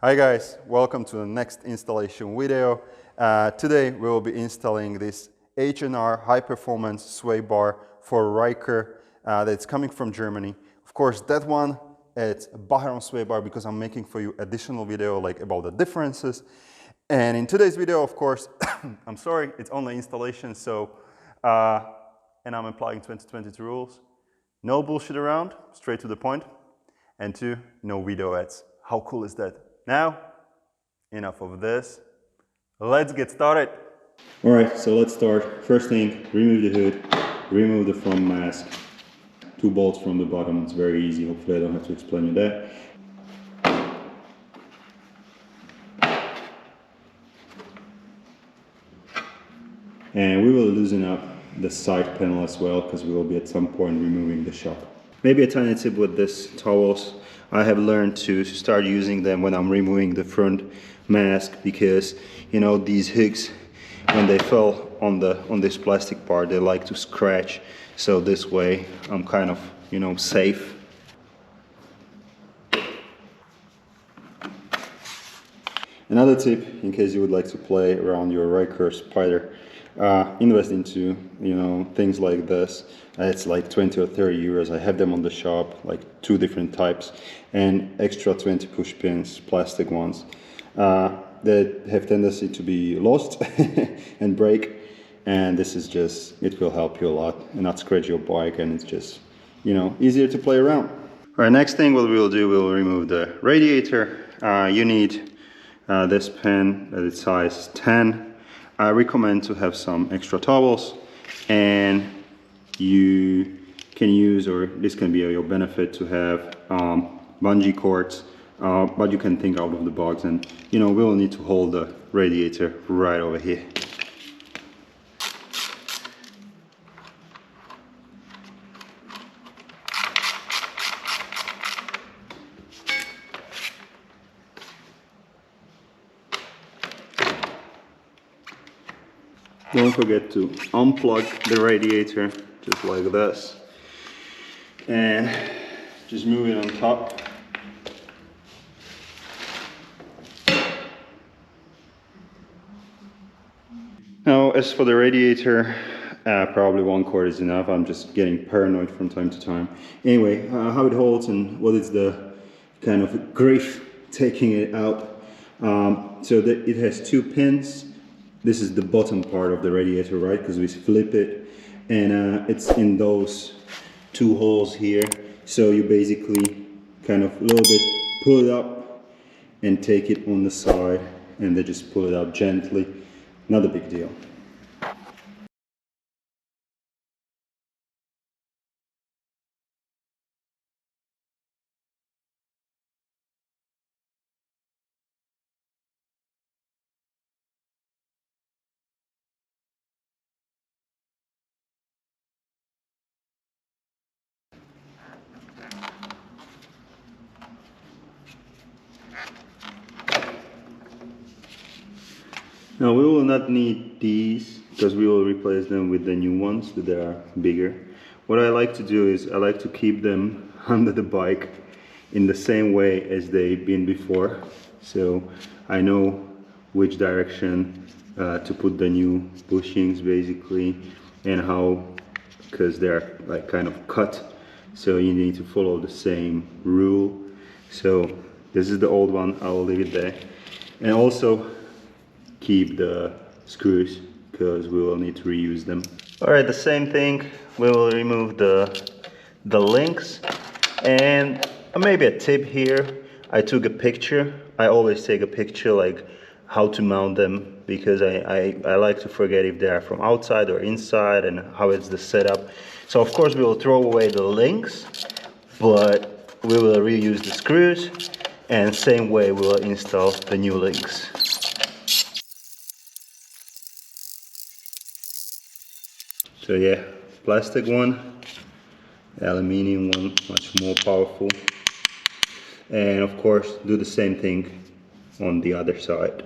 Hi guys, welcome to the next installation video. Today we will be installing this H&R high performance sway bar for Ryker that's coming from Germany. Of course that one, it's a Bahrain sway bar because I'm making for you additional video like about the differences. And in today's video, of course, I'm sorry, it's only installation, so and I'm applying 2022 rules. No bullshit around, straight to the point. And two, no video ads. How cool is that? Now, enough of this. Let's get started. All right, so let's start. First thing, remove the hood, remove the front mask. 2 bolts from the bottom, it's very easy. Hopefully I don't have to explain you that. And we will loosen up the side panel as well, because we will be at some point removing the shock. Maybe a tiny tip with this towels. I have learned to start using them when I'm removing the front mask, because you know these hooks, when they fell on this plastic part, they like to scratch. So this way I'm kind of, you know, safe. Another tip, in case you would like to play around your Ryker spider, invest into, you know, things like this. It's like 20 or 30 euros. I have them on the shop, like 2 different types, and extra 20 push pins, plastic ones, that have tendency to be lost and break. And this is just, it will help you a lot and not scratch your bike, and it's just, you know, easier to play around. All right, next thing what we will do, we'll remove the radiator. You need this pin that is size 10. I recommend to have some extra towels, and you can use, or this can be your benefit, to have bungee cords, but you can think out of the box, and you know we will need to hold the radiator right over here. Don't forget to unplug the radiator, just like this, and just move it on top. Now, as for the radiator, probably 1 cord is enough. I'm just getting paranoid from time to time. Anyway, how it holds and what is the kind of grief taking it out. So that it has 2 pins. This is the bottom part of the radiator, right? Because we flip it, and it's in those 2 holes here. So you basically kind of a little bit pull it up and take it on the side, and then just pull it out gently. Not a big deal. Now we will not need these, because we will replace them with the new ones that are bigger. What I like to do is I like to keep them under the bike in the same way as they've been before, so I know which direction to put the new bushings basically, and how, because they're like kind of cut, so you need to follow the same rule. So this is the old one, I will leave it there. And also keep the screws, because we will need to reuse them. All right, the same thing, we will remove the links. And maybe a tip here, I took a picture. I always take a picture like how to mount them, because I like to forget if they are from outside or inside and how it's the setup. So of course we will throw away the links, but we will reuse the screws, and same way we will install the new links. So yeah, plastic one, aluminium one, much more powerful. And of course, do the same thing on the other side.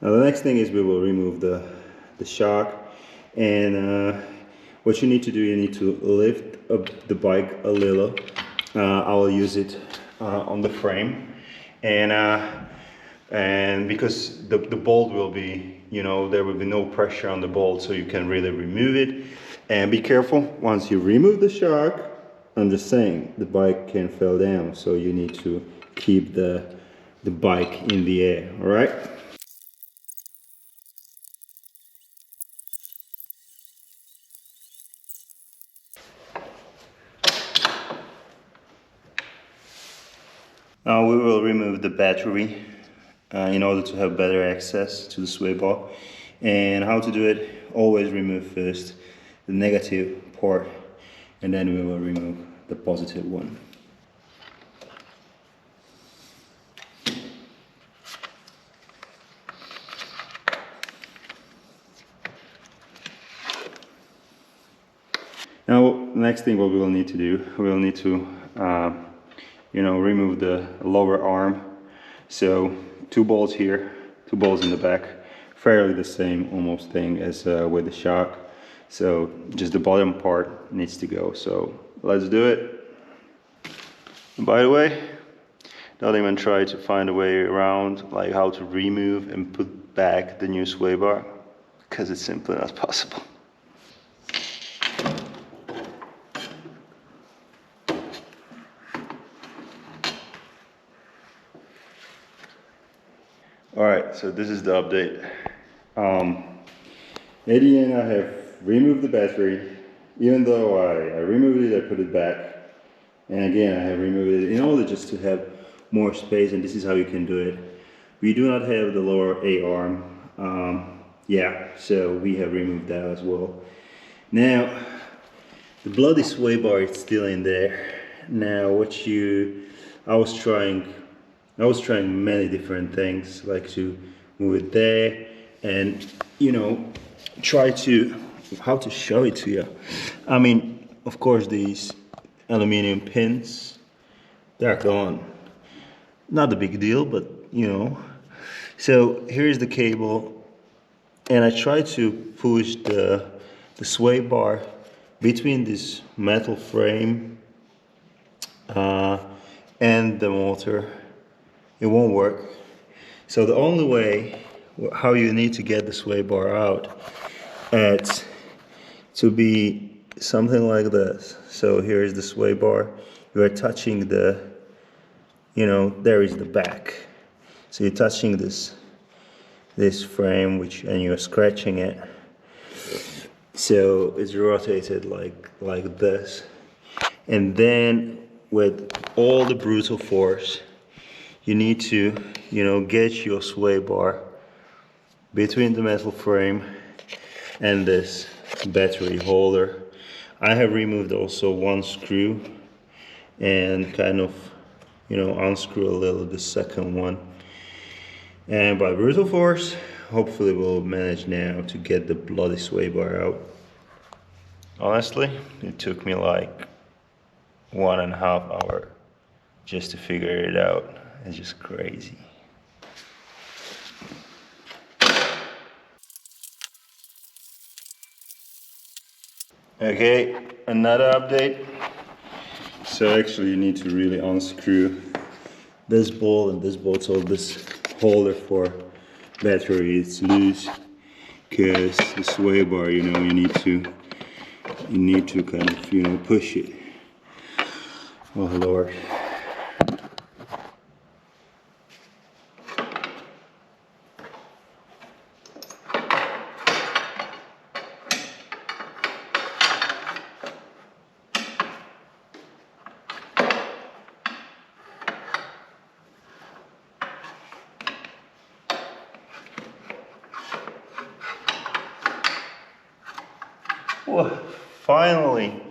Now the next thing is we will remove the shock. And what you need to do, you need to lift up the bike a little. I will use it on the frame, and because the bolt will be, you know, there will be no pressure on the bolt, so you can really remove it. And be careful, once you remove the shock, I'm just saying, the bike can fall down, so you need to keep the bike in the air, all right? Now we will remove the battery in order to have better access to the sway bar. And how to do it, always remove first the negative part, and then we will remove the positive one. Now, next thing what we will need to do, we will need to you know, remove the lower arm. So 2 bolts here, 2 bolts in the back, fairly the same almost thing as with the shock. So just the bottom part needs to go. So let's do it. And by the way, don't even try to find a way around, like how to remove and put back the new sway bar, because it's simply not possible. Alright, so this is the update. At the end I have removed the battery. Even though I removed it, I put it back. And again, I have removed it in order just to have more space, and this is how you can do it. We do not have the lower A arm. Yeah, so we have removed that as well. Now, the bloody sway bar is still in there. Now, I was trying many different things, like to move it there, and you know, try to, how to show it to you. I mean, of course, these aluminum pins, they're gone. Not a big deal, but you know. So here's the cable, and I try to push the sway bar between this metal frame and the motor. It won't work. So the only way, how you need to get the sway bar out, it's to be something like this. So here is the sway bar. You are touching the, you know, there is the back. So you're touching this frame, and you're scratching it. So it's rotated like this. And then with all the brutal force, you need to, you know, get your sway bar between the metal frame and this battery holder. I have removed also 1 screw and kind of, you know, unscrew a little the second one. And by brutal force, hopefully we'll manage now to get the bloody sway bar out. Honestly, it took me like 1.5 hours just to figure it out. It's just crazy. Okay, another update. So actually you need to really unscrew this bolt and this bolt, so this holder for battery is loose, because the sway bar, you know, you need to kind of, you know, push it. Oh Lord. Well, finally,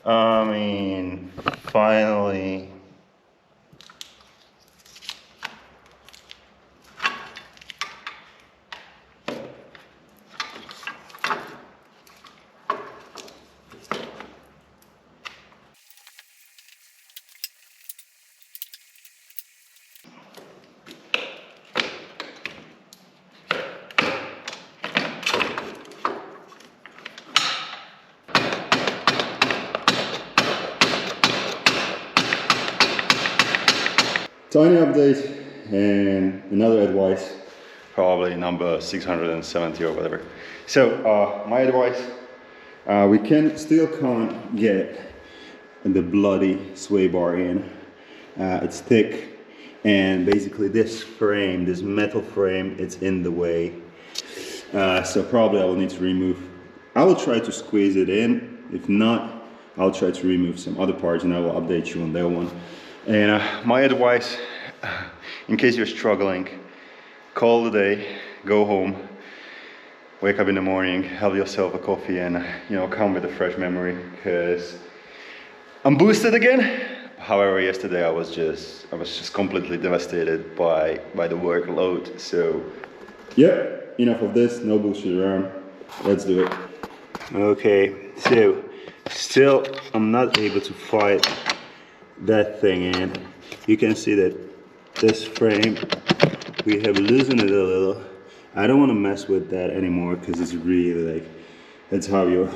I mean, finally. tiny update and another advice, probably number 670 or whatever. So my advice, we still can't get the bloody sway bar in. It's thick, and basically this frame, this metal frame, it's in the way. So probably I will need to remove. I will try to squeeze it in. If not, I'll try to remove some other parts and I will update you on that one. And my advice, in case you're struggling, call the day, go home, wake up in the morning, have yourself a coffee, and come with a fresh memory, because I'm boosted again. However, yesterday I was just completely devastated by the workload. So yeah, enough of this, no bullshit around. Let's do it. Okay, so still I'm not able to fight that thing in. You can see that this frame, we have loosened it a little. I don't want to mess with that anymore because it's really like, that's how your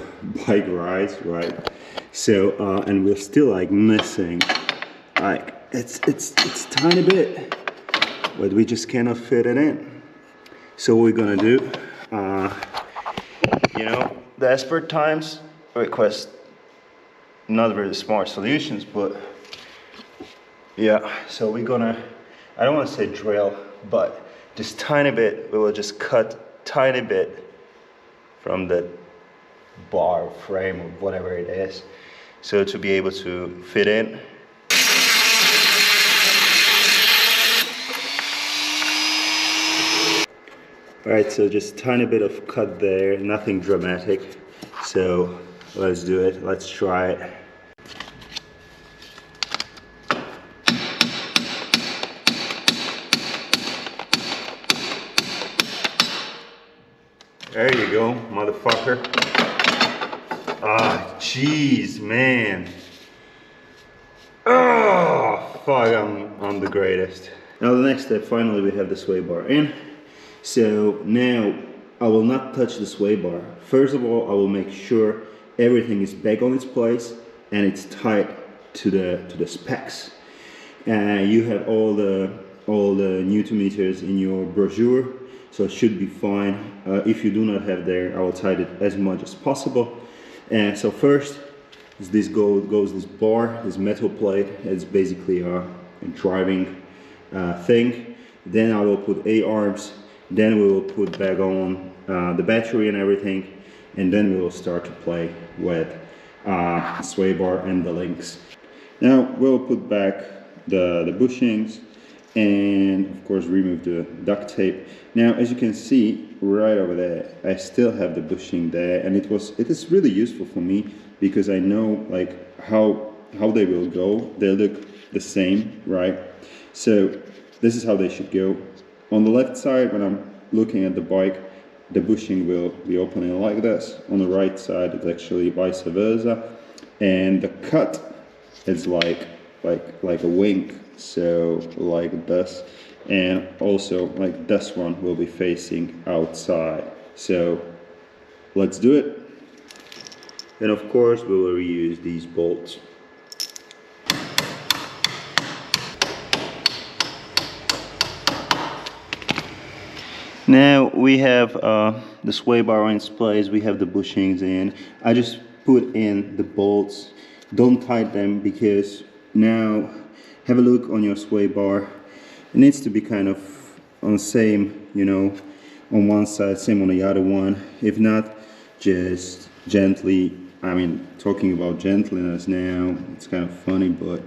bike rides, right? So and we're still like missing, like it's tiny bit, but we just cannot fit it in. So what we're gonna do, desperate times request not very smart solutions, but yeah, so we're gonna, I don't want to say drill, but just tiny bit, we will just cut tiny bit from the bar frame or whatever it is, so to be able to fit in. Alright, so just tiny bit of cut there, nothing dramatic. So let's do it, let's try it. There you go, motherfucker. Ah, jeez, man. Oh, fuck, I'm the greatest. Now the next step, finally we have the sway bar in. So now I will not touch the sway bar. First of all, I will make sure everything is back on its place and it's tight to the specs. You have all the Newton meters in your brochure, so it should be fine. If you do not have there, I will tighten it as much as possible. And so first, this goes this bar, this metal plate. It's basically a driving thing. Then I will put A-arms. Then we will put back on the battery and everything, and then we will start to play with the sway bar and the links. Now we'll put back the bushings and of course remove the duct tape. Now as you can see right over there, I still have the bushing there, and it is really useful for me because I know like how they will go. They look the same, right? So this is how they should go. On the left side, when I'm looking at the bike, the bushing will be opening like this. On the right side, it's actually vice versa, and the cut is like a wing, so like this, and also like this one will be facing outside. So let's do it. And of course, we will reuse these bolts. Now we have the sway bar in place, we have the bushings in. I just put in the bolts. Don't tighten them, because now have a look on your sway bar. It needs to be kind of on the same, on one side, same on the other one. If not, just gently, I mean, talking about gentleness now, it's kind of funny, but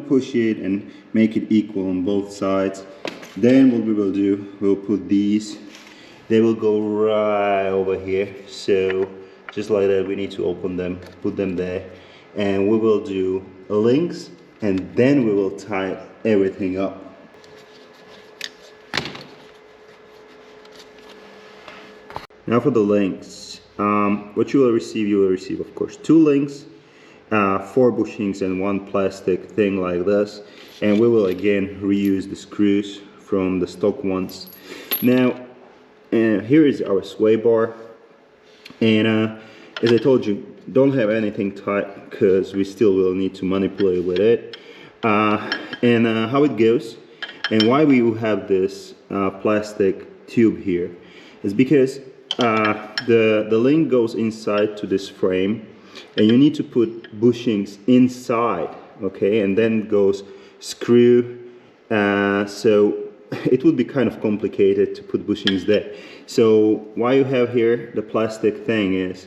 push it and make it equal on both sides. Then what we will do, we'll put these, they will go right over here. So just like that, we need to open them, put them there, and we will do links, and then we will tie everything up. Now for the links, what you will receive of course 2 links, 4 bushings and 1 plastic thing like this, and we will again reuse the screws from the stock ones. Now here is our sway bar, and as I told you, don't have anything tight because we still will need to manipulate with it. And how it goes and why we have this plastic tube here is because the link goes inside to this frame, and you need to put bushings inside, okay, and then goes screw. So it would be kind of complicated to put bushings there. So why you have here the plastic thing is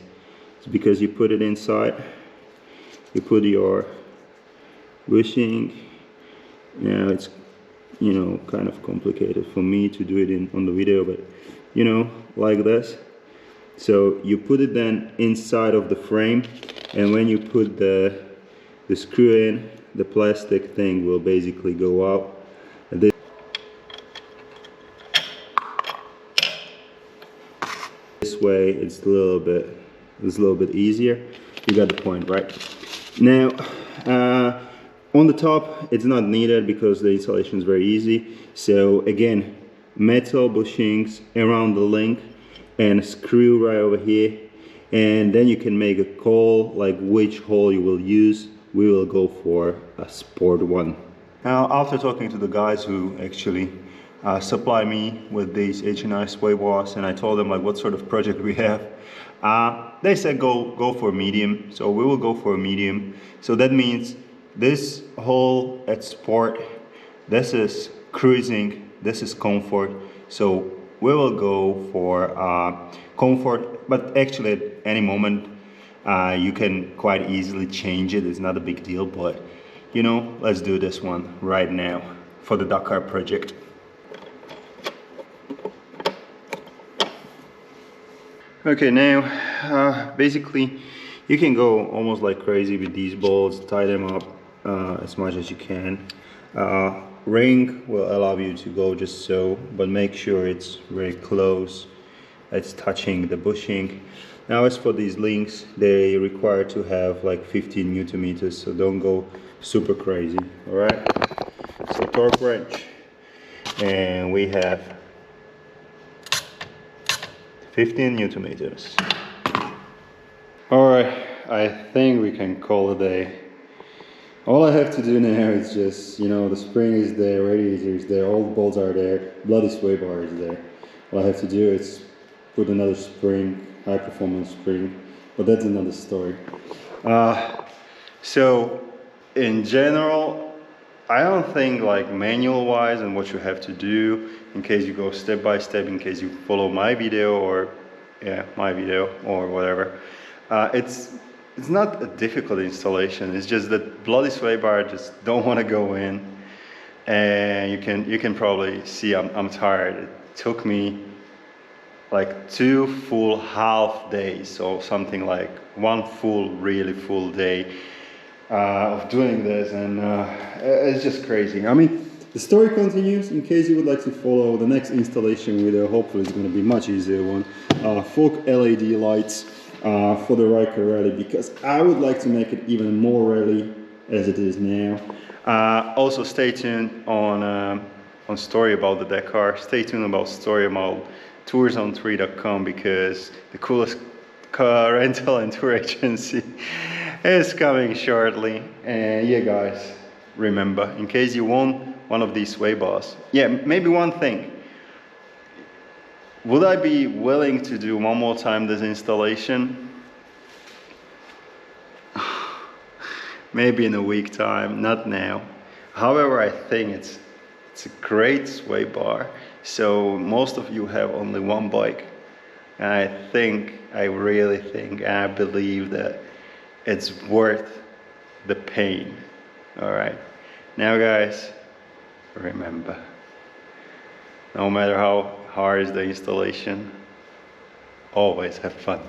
because you put it inside, you put your bushing. Now it's, you know, kind of complicated for me to do it on the video, but you know, like this. So you put it then inside of the frame, and when you put the screw in, the plastic thing will basically go out. This way it's a little bit easier. You got the point, right? Now on the top it's not needed because the installation is very easy. So again, metal bushings around the link and a screw right over here, and then you can make a call like which hole you will use. We will go for a sport one. Now, after talking to the guys who actually supply me with these H&R SwayBars, and I told them like what sort of project we have, they said go for medium. So we will go for a medium. So that means this hole at sport, this is cruising, this is comfort. So we will go for comfort, but actually at any moment you can quite easily change it. It's not a big deal, but you know, let's do this one right now for the Dakar project. Okay, now basically you can go almost like crazy with these bolts, tie them up as much as you can. Ring will allow you to go just so, but make sure it's very close, it's touching the bushing. Now as for these links, they require to have like 15 Newton meters, so don't go super crazy. All right, so torque wrench, and we have 15 Newton meters. All right, I think we can call it a day. All I have to do now is just, you know, the spring is there, radiator is there, all the bolts are there, bloody Swaybar is there. All I have to do is put another spring, high performance spring, but that's another story. So in general, I don't think like manual wise and what you have to do, in case you go step by step, in case you follow my video or whatever, it's not a difficult installation. It's just that bloody Swaybar just don't want to go in, and you can probably see I'm tired. It took me like 2 full half days, or something like 1 full, really full day of doing this, and it's just crazy. I mean, the story continues. In case you would like to follow the next installation video, hopefully it's going to be much easier one. Full LED lights for the Ryker Rally, because I would like to make it even more rally as it is now. Also stay tuned on story about the Dakar. Stay tuned about story about toursontree.com, because the coolest car rental and tour agency is coming shortly. And yeah guys, remember, in case you want one of these Swaybars, yeah, maybe one thing, would I be willing to do one more time this installation? Maybe in a week time, not now. However, I think it's a great Swaybar. So most of you have only one bike, and I really think, and I believe that it's worth the pain. All right, now guys, remember, no matter how hard is the installation, always have fun.